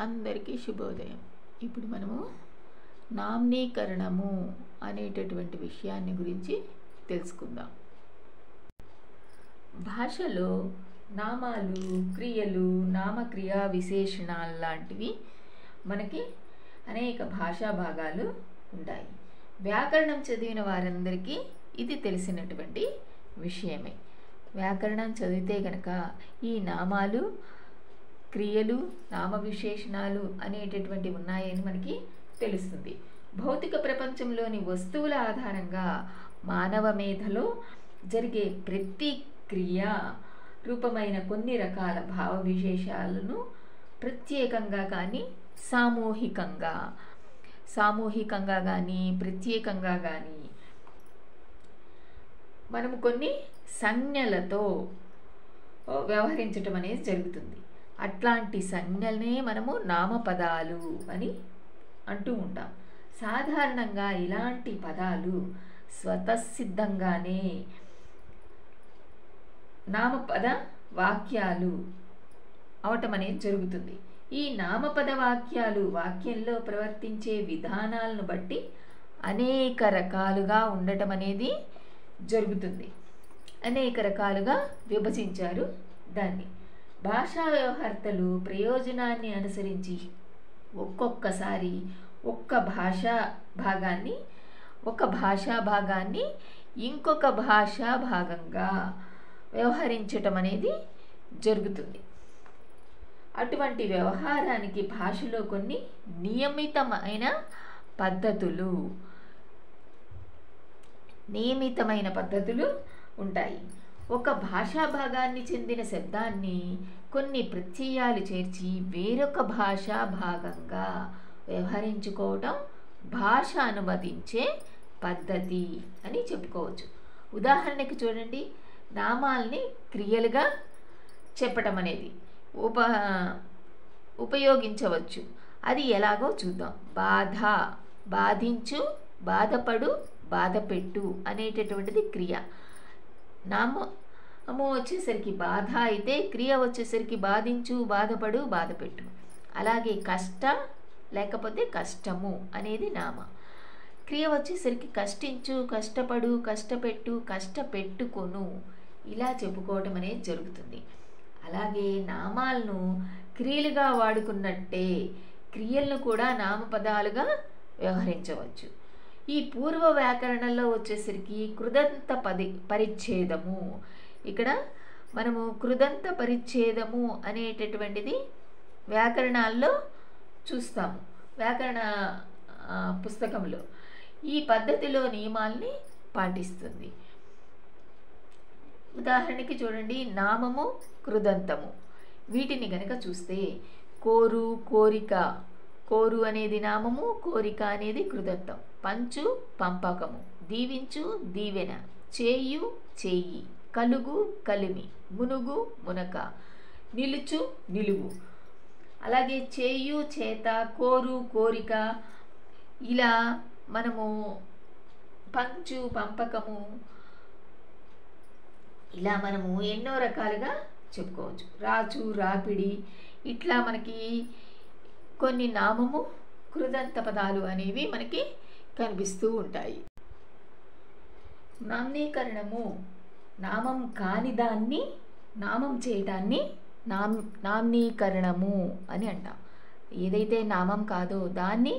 అందరికీ శుభోదయం. ఇప్పుడు మనము నామ్నీకరణము అనేటటువంటి విషయాన్ని గురించి తెలుసుకుందాం. భాషలో నామాలు, క్రియలు, నామక్రియా విశేషణాలు లాంటివి మనకి అనేక భాషా భాగాలు ఉంటాయి. వ్యాకరణం చదివిన వారందరికీ ఇది తెలిసినటువంటి విషయమే. వ్యాకరణం చదివితే కనుక ఈ నామాలు, క్రియలు, నామ విశేషణాలు అనేటటువంటివి ఉన్నాయని మనకి తెలుస్తుంది. భౌతిక ప్రపంచంలోని వస్తువుల ఆధారంగా మానవ మేధలో జరిగే ప్రతి క్రియ రూపమైన కొన్ని రకాల భావ విశేషాలను ప్రత్యేకంగా కానీ సామూహికంగా కానీ ప్రత్యేకంగా కానీ మనము కొన్ని సంజ్ఞలతో వ్యవహరించటం అనేది జరుగుతుంది. అట్లాంటి సంజ్ఞలనే మనము నామపదాలు అని అంటూ ఉంటాం. సాధారణంగా ఇలాంటి పదాలు స్వతసిద్ధంగానే నామపద వాక్యాలు అవటం అనేది జరుగుతుంది. ఈ నామపద వాక్యాలు వాక్యంలో ప్రవర్తించే విధానాలను బట్టి అనేక రకాలుగా ఉండటం అనేది జరుగుతుంది. అనేక రకాలుగా విభజించారు దాన్ని. భాషా వ్యవహర్తలు ప్రయోజనాన్ని అనుసరించి ఒక్కొక్కసారి ఒక భాషా భాగాన్ని ఇంకొక భాషా భాగంగా వ్యవహరించటం అనేది జరుగుతుంది. అటువంటి వ్యవహారానికి భాషలో కొన్ని నియమితమైన పద్ధతులు ఉంటాయి. ఒక భాషా భాగాన్ని చెందిన శబ్దాన్ని కొన్ని ప్రత్యయాలు చేర్చి వేరొక భాషా భాగంగా వ్యవహరించుకోవటం భాష అనుమతించే పద్ధతి అని చెప్పుకోవచ్చు. ఉదాహరణకి చూడండి, నామాల్ని క్రియలుగా చెప్పటం అనేది ఉపయోగించవచ్చు. అది ఎలాగో చూద్దాం. బాధ, బాధించు, బాధపడు, బాధపెట్టు అనేటటువంటిది క్రియ. నామము వచ్చేసరికి బాధ అయితే క్రియ వచ్చేసరికి బాధించు, బాధపడు, బాధపెట్టు. అలాగే కష్ట లేకపోతే కష్టము అనేది నామ. క్రియ వచ్చేసరికి కష్టించు, కష్టపడు, కష్టపెట్టు, కష్టపెట్టుకొను ఇలా చెప్పుకోవటం అనేది జరుగుతుంది. అలాగే నామాలను క్రియలుగా వాడుకున్నట్టే క్రియలను కూడా నామపదాలుగా వ్యవహరించవచ్చు. ఈ పూర్వ వ్యాకరణంలో వచ్చేసరికి కృదంత పరిచ్ఛేదము. ఇక్కడ మనము కృదంత పరిచ్ఛేదము అనేటటువంటిది వ్యాకరణాల్లో చూస్తాము. వ్యాకరణ పుస్తకంలో ఈ పద్ధతిలో నియమాల్ని పాటిస్తుంది. ఉదాహరణకి చూడండి, నామము, కృదంతము వీటిని గనక చూస్తే కోరు, కోరిక, కోరు అనేది నామము, కోరిక అనేది కృదంతం. పంచు, పంపకము. దీవించు, దీవెన. చేయు, చేయి. కలుగు, కలిమి. మునుగు, మునక. నిలుచు, నిలువు. అలాగే చేయు, చేత, కోరు, కోరిక ఇలా మనము పంచు, పంపకము ఇలా మనము ఎన్నో రకాలుగా చెప్పుకోవచ్చు. రాజు, రాపిడి ఇట్లా మనకి కొన్ని నామము, కృదంత పదాలు అనేవి మనకి కనిపిస్తూ ఉంటాయి. నామ్నీకరణము నామం కాని దాన్ని నామం చేయటాన్ని నామ్నీకరణము అని అంటాం. ఏదైతే నామం కాదో దాన్ని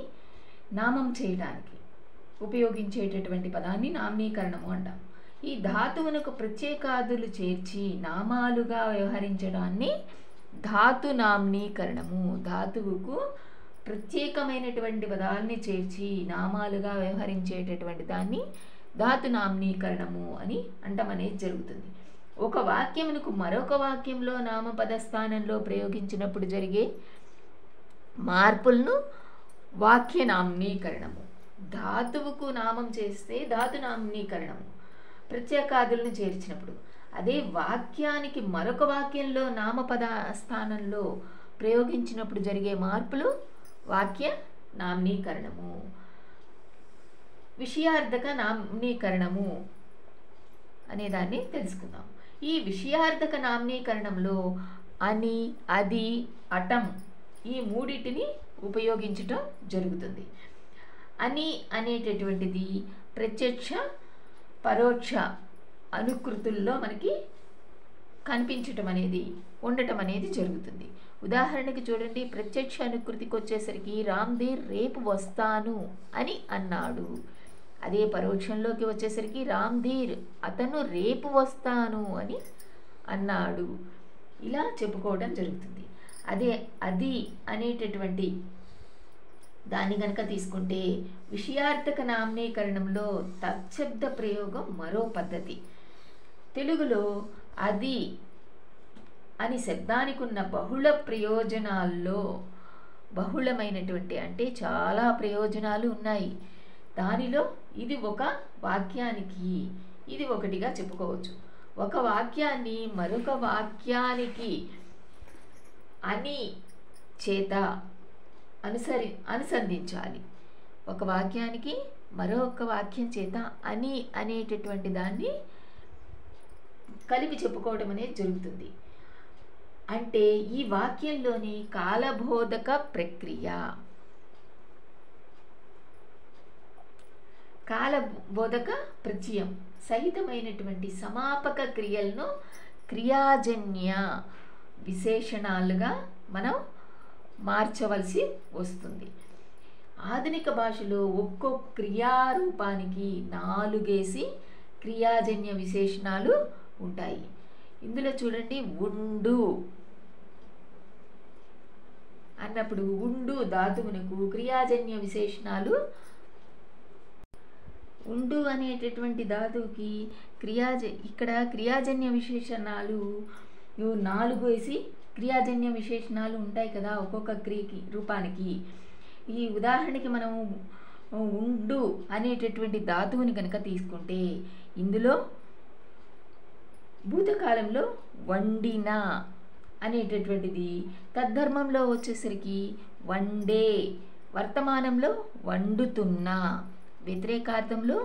నామం చేయడానికి ఉపయోగించేటటువంటి పదాన్ని నామ్నీకరణము అంటాం. ఈ ధాతువునకు ప్రత్యేకాదులు చేర్చి నామాలుగా వ్యవహరించడాన్ని ధాతు నామ్నీకరణము. ధాతువుకు ప్రత్యేకమైనటువంటి పదాలని చేర్చి నామాలుగా వ్యవహరించేటటువంటి దాన్ని ధాతు నామ్నీకరణము అని అంటం అనేది జరుగుతుంది. ఒక వాక్యమునకు మరొక వాక్యంలో నామపద స్థానంలో ప్రయోగించినప్పుడు జరిగే మార్పులను వాక్య నామ్నీకరణము. ధాతువుకు నామం చేస్తే ధాతు నామ్నీకరణము ప్రత్యేకాదులను చేర్చినప్పుడు. అదే వాక్యానికి మరొక వాక్యంలో నామపద స్థానంలో ప్రయోగించినప్పుడు జరిగే మార్పులు వాక్య నామ్నీకరణము. విషయార్థక నామ్నీకరణము అనేదాన్ని తెలుసుకుందాం. ఈ విషయార్థక నామ్నీకరణంలో అని, అది, అటం ఈ మూడింటిని ఉపయోగించటం జరుగుతుంది. అని అనేటటువంటిది ప్రత్యక్ష పరోక్ష అనుకృతుల్లో మనకి కనిపించటం అనేది ఉండటం అనేది జరుగుతుంది. ఉదాహరణకి చూడండి, ప్రత్యక్ష అనుకృతికి వచ్చేసరికి రామ్ధీర్ రేపు వస్తాను అని అన్నాడు. అదే పరోక్షంలోకి వచ్చేసరికి రామ్ధీర్ అతను రేపు వస్తాను అని అన్నాడు. ఇలా చెప్పుకోవడం జరుగుతుంది. అదే అది అనేటటువంటి దాన్ని కనుక తీసుకుంటే విషయార్థక నామీకరణంలో తత్శబ్ద ప్రయోగం మరో పద్ధతి. తెలుగులో అది అని శబ్దానికి ఉన్న బహుళ ప్రయోజనాల్లో బహుళమైనటువంటి అంటే చాలా ప్రయోజనాలు ఉన్నాయి. దానిలో ఇది ఒక వాక్యానికి ఇది ఒకటిగా చెప్పుకోవచ్చు. ఒక వాక్యాన్ని మరొక వాక్యానికి అని చేత అనుసంధించాలి. ఒక వాక్యానికి మరొక వాక్యం చేత అని అనేటటువంటి దాన్ని కలిపి చెప్పుకోవడం అనేది జరుగుతుంది. అంటే ఈ వాక్యంలోని కాలబోధక ప్రక్రియ, కాలబోధక ప్రత్యయం సహితమైనటువంటి సమాపక క్రియలను క్రియాజన్య విశేషణాలుగా మనం మార్చవలసి వస్తుంది. ఆధునిక భాషలో ఒక్కో క్రియారూపానికి 4 క్రియాజన్య విశేషణాలు ఉంటాయి. ఇందులో చూడండి, ఉండు అన్నప్పుడు ఉండు ధాతువునకు క్రియాజన్య విశేషణాలు, ఉండు అనేటటువంటి ధాతువుకి ఇక్కడ క్రియాజన్య విశేషణాలు 4 క్రియాజన్య విశేషణాలు ఉంటాయి కదా ఒక్కొక్క క్రియకి రూపానికి. ఈ ఉదాహరణకి మనం ఉండు అనేటటువంటి ధాతువుని కనుక తీసుకుంటే ఇందులో భూతకాలంలో వండిన అనేటటువంటిది, తద్ధర్మంలో వచ్చేసరికి వండే, వర్తమానంలో వండుతున్నా, వ్యతిరేకార్థంలో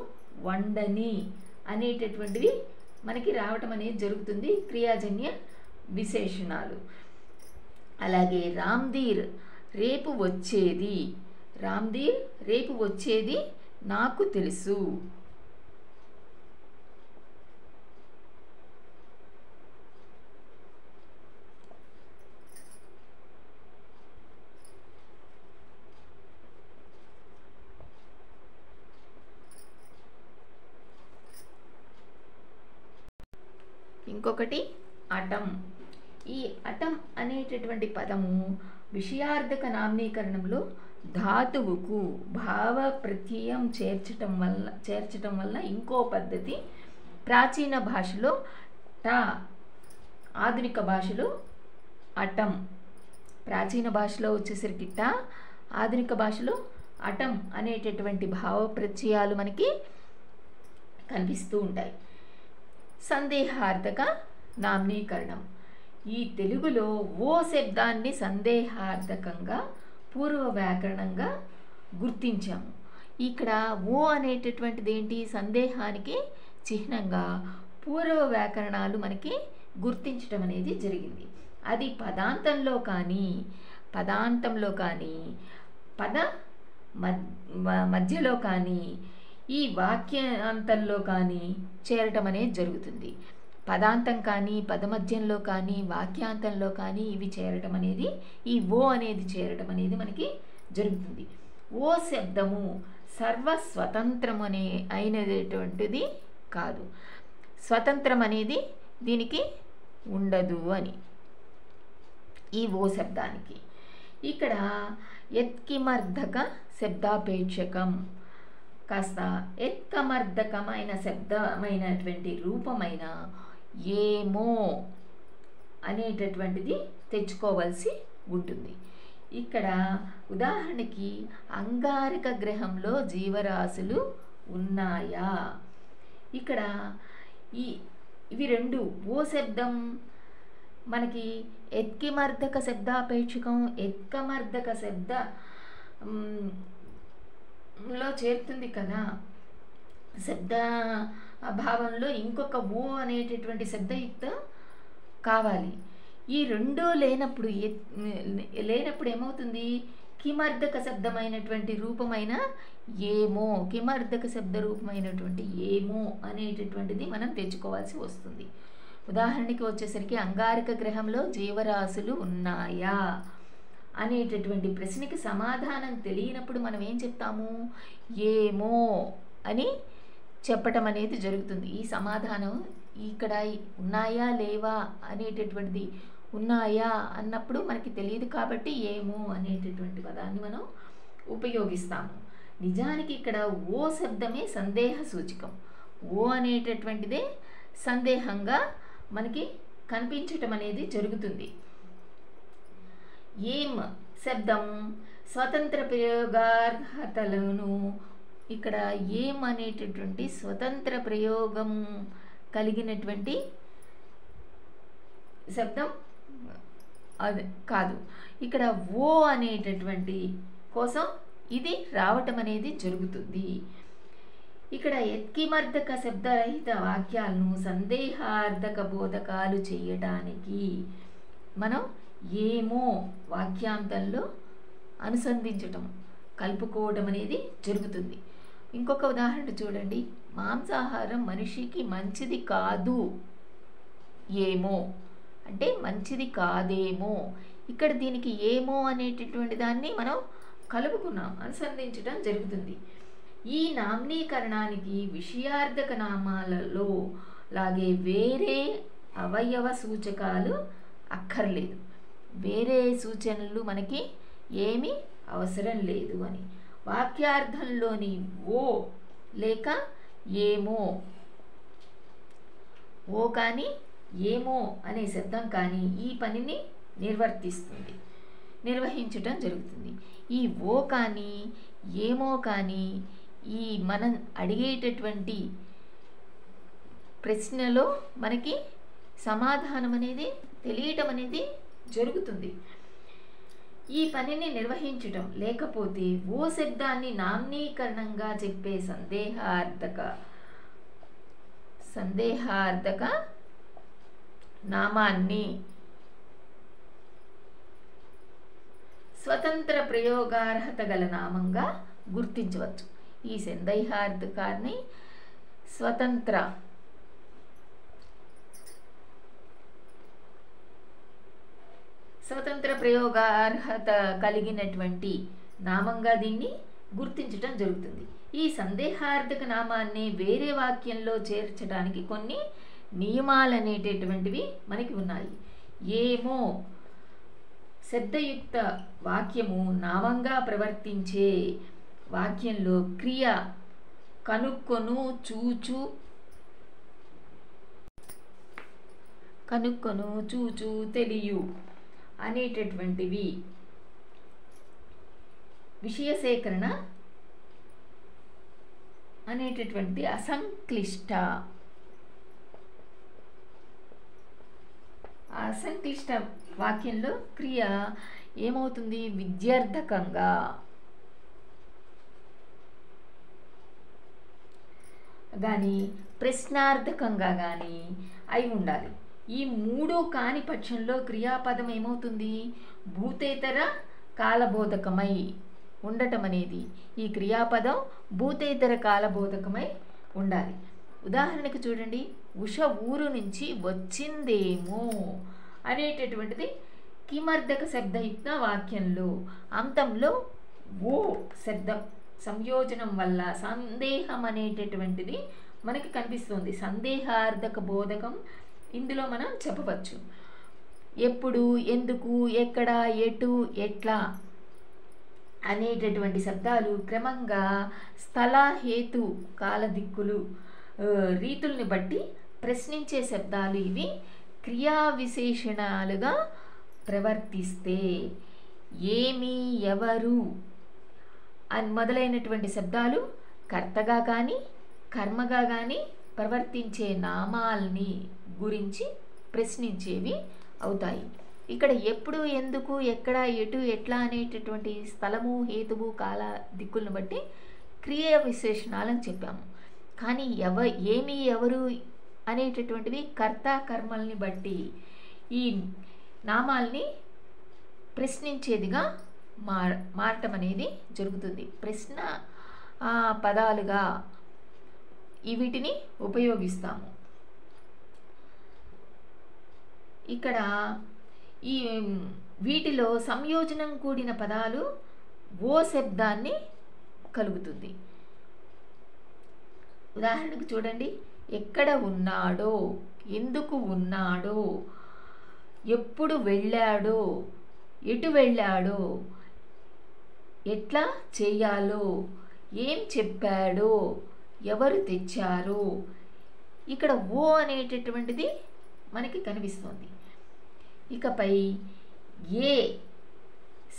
వండని అనేటటువంటివి మనకి రావటం అనేది జరుగుతుంది క్రియాజన్య విశేషణాలు. అలాగే రామ్ధీర్ రేపు వచ్చేది, రామ్ధీర్ రేపు వచ్చేది నాకు తెలుసు. ఇంకొకటి అటం. ఈ అటం అనేటటువంటి పదము విషయార్థక నామీకరణంలో ధాతువుకు భావ ప్రత్యయం చేర్చటం వల్ల ఇంకో పద్ధతి. ప్రాచీన భాషలో ట, ఆధునిక భాషలో అటం. ప్రాచీన భాషలో వచ్చేసరికి ట, ఆధునిక భాషలో అటం అనేటటువంటి భావ ప్రత్యయాలు మనకి కనిపిస్తూ ఉంటాయి. సందేహార్థక నామీకరణం. ఈ తెలుగులో ఓ శబ్దాన్ని సందేహార్థకంగా పూర్వ వ్యాకరణంగా గుర్తించాము. ఇక్కడ ఓ అనేటటువంటిది ఏంటి? సందేహానికి చిహ్నంగా పూర్వ వ్యాకరణాలు మనకి గుర్తించడం అనేది జరిగింది. అది పదాంతంలో కానీ పద మధ్యలో కానీ ఈ వాక్యాంతంలో కానీ చేరటం అనేది జరుగుతుంది. పదాంతం కానీ పదమధ్యంలో కానీ వాక్యాంతంలో కానీ ఇవి చేరటం అనేది, ఈ ఓ అనేది చేరటం అనేది మనకి జరుగుతుంది. ఓ శబ్దము సర్వస్వతంత్రం అయినటువంటిది కాదు. స్వతంత్రం అనేది దీనికి ఉండదు అని ఈ ఓ శబ్దానికి. ఇక్కడ యత్కిమర్థక శబ్దాపేక్షకం కాస్త యత్కమర్థకమైన శబ్దమైనటువంటి రూపమైన ఏమో అనేటటువంటిది తెచ్చుకోవాల్సి ఉంటుంది. ఇక్కడ ఉదాహరణకి అంగారక గ్రహంలో జీవరాశులు ఉన్నాయా, ఇక్కడ ఇవి రెండు ఓ శబ్దం మనకి యత్కిమర్థక శబ్దాపేక్షకం యత్కమర్థక శబ్దంలో చేరుతుంది కదా. శబ్ద భావంలో ఇంకొక ఓ అనేటటువంటి శబ్దయుక్తం కావాలి. ఈ రెండూ లేనప్పుడు ఏమవుతుంది? కిమర్థక శబ్దమైనటువంటి రూపమైన ఏమో, కిమర్థక శబ్ద రూపమైనటువంటి ఏమో అనేటటువంటిది మనం తెచ్చుకోవాల్సి వస్తుంది. ఉదాహరణకి వచ్చేసరికి అంగారక గ్రహంలో జీవరాశులు ఉన్నాయా అనేటటువంటి ప్రశ్నకి సమాధానం తెలియనప్పుడు మనం ఏం చెప్తాము? ఏమో అని చెప్పటం అనేది జరుగుతుంది. ఈ సమాధానం ఇక్కడ ఉన్నాయా లేవా అనేటటువంటిది ఉన్నాయా అన్నప్పుడు మనకి తెలియదు కాబట్టి ఏమో అనేటటువంటి పదాన్ని మనం ఉపయోగిస్తాము. నిజానికి ఇక్కడ ఓ శబ్దమే సందేహ సూచకం. ఓ అనేటటువంటిదే సందేహంగా మనకి కనిపించటం అనేది జరుగుతుంది. ఏం శబ్దం స్వతంత్ర ప్రయోగార్హతలను, ఇక్కడ ఏం అనేటటువంటి స్వతంత్ర ప్రయోగం కలిగినటువంటి శబ్దం అది కాదు. ఇక్కడ ఓ అనేటటువంటి కోసం ఇది రావటం అనేది జరుగుతుంది. ఇక్కడ యత్కిమర్థక శబ్దరహిత వాక్యాలను సందేహార్థక బోధకాలు చేయడానికి మనం ఏమో వాక్యాంతంలో అనుసంధించటం, కలుపుకోవడం అనేది జరుగుతుంది. ఇంకొక ఉదాహరణ చూడండి. మాంసాహారం మనిషికి మంచిది కాదు ఏమో అంటే మంచిది కాదేమో. ఇక్కడ దీనికి ఏమో అనేటటువంటి దాన్ని మనం కలుపుకున్నాం, అనుసంధించడం జరుగుతుంది. ఈ నామీకరణానికి విషయార్థక నామాలలో లాగే వేరే అవయవ సూచకాలు అక్కర్లేదు, వేరే సూచనలు మనకి ఏమీ అవసరం లేదు అని. వాక్యార్థంలోని ఓ లేక ఏమో, ఓ కానీ ఏమో అనే శబ్దం కానీ ఈ పనిని నిర్వహించటం జరుగుతుంది. ఈ ఓ కానీ ఏమో కానీ ఈ మనం అడిగేటటువంటి ప్రశ్నలో మనకి సమాధానం అనేది తెలియటం అనేది జరుగుతుంది. ఈ పనిని నిర్వహించటం లేకపోతే ఓ శబ్దాన్ని నామీకరణంగా చెప్పే సందేహార్థక నామాన్ని స్వతంత్ర ప్రయోగార్హత గల నామంగా గుర్తించవచ్చు. ఈ సందేహార్థకాన్ని స్వతంత్ర ప్రయోగార్హత కలిగినటువంటి నామంగా దీన్ని గుర్తించటం జరుగుతుంది. ఈ సందేహార్థక నామాన్ని వేరే వాక్యంలో చేర్చడానికి కొన్ని నియమాలు అనేటటువంటివి మనకి ఉన్నాయి. ఏమో శబ్దయుక్త వాక్యము నామంగా ప్రవర్తించే వాక్యంలో క్రియ కనుక్కొను, చూచు, తెలియు అనేటటువంటివి విషయ సేకరణ అనేటటువంటి అసంక్లిష్ట వాక్యంలో క్రియ ఏమవుతుంది? విద్యార్థకంగా కానీ ప్రశ్నార్థకంగా కానీ అయి ఉండాలి. ఈ మూడు కాని పక్షంలో క్రియాపదం ఏమవుతుంది? భూతేతర కాలబోధకమై ఉండటం అనేది, ఈ క్రియాపదం భూతేతర కాలబోధకమై ఉండాలి. ఉదాహరణకు చూడండి, ఉష ఊరు నుంచి వచ్చిందేమో అనేటటువంటిది కిమర్థక శబ్దయుక్త వాక్యంలో అంతంలో ఓ శబ్దం సంయోజనం వల్ల సందేహం అనేటటువంటిది మనకి కనిపిస్తుంది. సందేహార్థక బోధకం ఇందులో మనం చెప్పవచ్చు. ఎప్పుడు, ఎందుకు, ఎక్కడ, ఎటు, ఎట్లా అనేటటువంటి శబ్దాలు క్రమంగా స్థల, హేతు, కాలదిక్కులు, రీతుల్ని బట్టి ప్రశ్నించే శబ్దాలు ఇవి క్రియా విశేషణాలుగా ప్రవర్తిస్తే ఏమి, ఎవరు అని మొదలైనటువంటి శబ్దాలు కర్తగా కానీ కర్మగా కానీ ప్రవర్తించే నామాల్ని గురించి ప్రశ్నించేవి అవుతాయి. ఇక్కడ ఎప్పుడు, ఎందుకు, ఎక్కడ, ఎటు, ఎట్లా అనేటటువంటి స్థలము, హేతువు, కాల దిక్కులను బట్టి క్రియ విశేషణాలని చెప్పాము. కానీ ఏమి, ఎవరు అనేటటువంటివి కర్త కర్మల్ని బట్టి ఈ నామాల్ని ప్రశ్నించేదిగా మారటం అనేది జరుగుతుంది. ప్రశ్న పదాలుగా వీటిని ఉపయోగిస్తాము. ఇక్కడ వీటిలో సంయోజనం కూడిన పదాలు ఓ శబ్దాన్ని కలుగుతుంది. ఉదాహరణకు చూడండి, ఎక్కడ ఉన్నాడో, ఎందుకు ఉన్నాడో, ఎప్పుడు వెళ్ళాడో, ఎటు వెళ్ళాడో, ఎట్లా చేయాలో, ఏం చెప్పాడో, ఎవరు తెచ్చారో. ఇక్కడ ఓ అనేటటువంటిది మనకి కనిపిస్తుంది. ఇకపై ఏ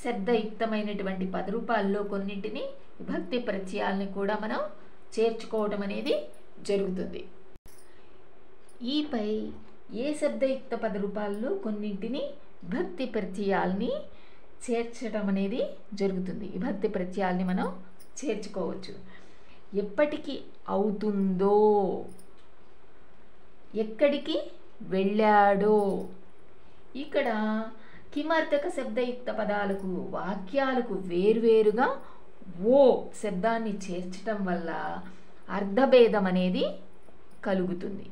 శబ్దయుక్తమైనటువంటి పదరూపాల్లో కొన్నింటిని విభక్తి ప్రత్యయాలని కూడా మనం చేర్చుకోవడం అనేది జరుగుతుంది. ఈపై ఏ శబ్దయుక్త పదరూపాల్లో కొన్నింటిని విభక్తి ప్రత్యయాల్ని చేర్చడం అనేది జరుగుతుంది. విభక్తి ప్రత్యయాల్ని మనం చేర్చుకోవచ్చు. ఎప్పటికి అవుతుందో, ఎక్కడికి వెళ్ళాడో. ఇక్కడ కిమర్థక శబ్దయుక్త పదాలకు, వాక్యాలకు వేరువేరుగా ఓ శబ్దాన్ని చేర్చడం వల్ల అర్థభేదం అనేది కలుగుతుంది.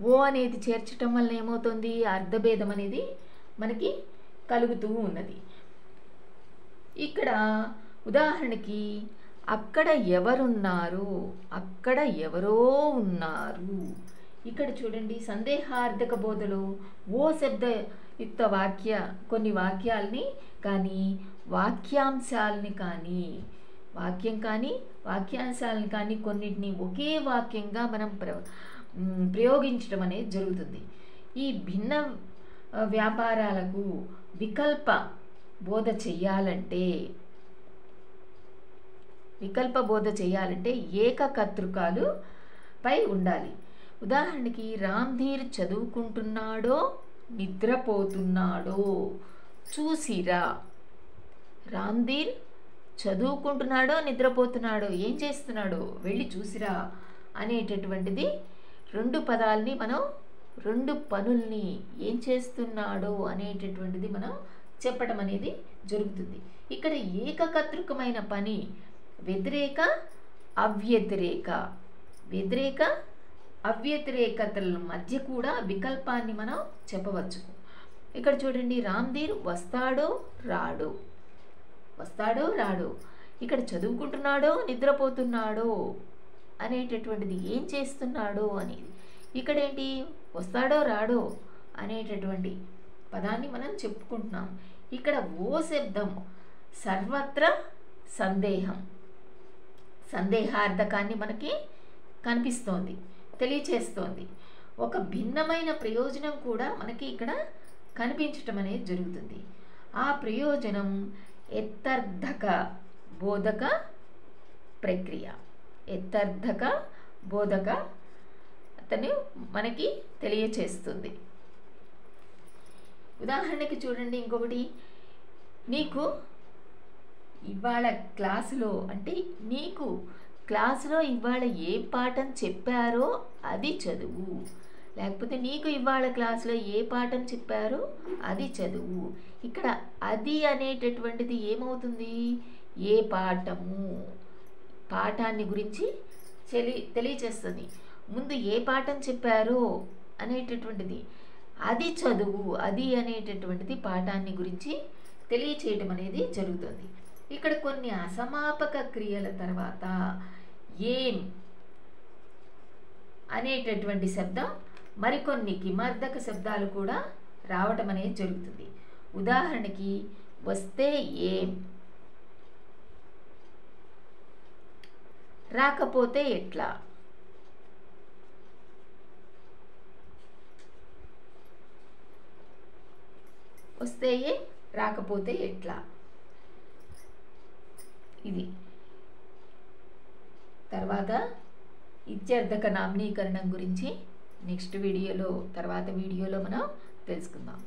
ఓ అనేది చేర్చటం వల్ల ఏమవుతుంది? అర్థభేదం అనేది మనకి కలుగుతూ ఉన్నది. ఇక్కడ ఉదాహరణకి అక్కడ ఎవరున్నారు, అక్కడ ఎవరో ఉన్నారు. ఇక్కడ చూడండి, సందేహార్థక బోధలో ఓ శబ్దయుక్త కొన్ని వాక్యాలని కానీ వాక్యాంశాలని కానీ వాక్యాంశాలను కానీ కొన్నిటిని ఒకే వాక్యంగా మనం ప్రయోగించడం అనేది జరుగుతుంది. ఈ భిన్న వ్యాపారాలకు వికల్ప బోధ చేయాలంటే ఏకకర్తృకాలు పై ఉండాలి. ఉదాహరణకి రామ్ధీర్ చదువుకుంటున్నాడో నిద్రపోతున్నాడో చూసిరా. రామ్ధీర్ చదువుకుంటున్నాడో నిద్రపోతున్నాడో, ఏం చేస్తున్నాడో వెళ్ళి చూసిరా అనేటటువంటిది రెండు పదాలని మనం, రెండు పనుల్ని ఏం చేస్తున్నాడో అనేటటువంటిది మనం చెప్పడం అనేది జరుగుతుంది. ఇక్కడ ఏకకర్తృకమైన పని వ్యతిరేక అవ్యతిరేకతల మధ్య కూడా వికల్పాన్ని మనం చెప్పవచ్చు. ఇక్కడ చూడండి, రామ్ధీర్ వస్తాడో రాడో. ఇక్కడ చదువుకుంటున్నాడో నిద్రపోతున్నాడో అనేటటువంటిది ఏం చేస్తున్నాడో అనేది. ఇక్కడేంటి, వస్తాడో రాడో అనేటటువంటి పదాన్ని మనం చెప్పుకుంటున్నాం. ఇక్కడ ఓ శబ్దం సర్వత్ర సందేహార్థకాన్ని మనకి కనిపిస్తోంది, తెలియచేస్తోంది. ఒక భిన్నమైన ప్రయోజనం కూడా మనకి ఇక్కడ కనిపించటం అనేది జరుగుతుంది. ఆ ప్రయోజనం ఎత్తర్థక బోధక ప్రక్రియ. ఎత్తర్థక బోధక అతను మనకి తెలియచేస్తుంది. ఉదాహరణకి చూడండి, ఇంకొకటి, నీకు ఇవాళ క్లాసులో, అంటే నీకు క్లాసులో ఇవాళ ఏ పాఠం చెప్పారో అది చదువు. లేకపోతే నీకు ఇవాళ క్లాసులో ఏ పాఠం చెప్పారో అది చదువు. ఇక్కడ అది అనేటటువంటిది ఏమవుతుంది? ఏ పాఠాన్ని గురించి తెలియచేస్తుంది. ముందు ఏ పాఠం చెప్పారో అనేటటువంటిది, అది చదువు, అది అనేటటువంటిది పాఠాన్ని గురించి తెలియచేయటం అనేది జరుగుతుంది. ఇక్కడ కొన్ని అసమాపక క్రియల తర్వాత ఏం అనేటటువంటి శబ్దం, మరికొన్ని కిమర్థక శబ్దాలు కూడా రావటం అనేది జరుగుతుంది. ఉదాహరణకి వస్తే ఏం, రాకపోతే ఎట్లా. వస్తే ఏం, రాకపోతే ఎట్లా. ఇది తర్వాత ఇత్యర్థక నామనీకరణం గురించి నెక్స్ట్ వీడియోలో, తర్వాత వీడియోలో మనం తెలుసుకుందాం.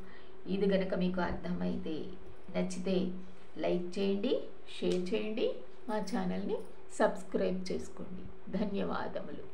ఇది గనక మీకు అర్థమైతే, నచ్చితే లైక్ చేయండి, షేర్ చేయండి, మా ఛానల్ని సబ్స్క్రైబ్ చేసుకోండి. ధన్యవాదములు.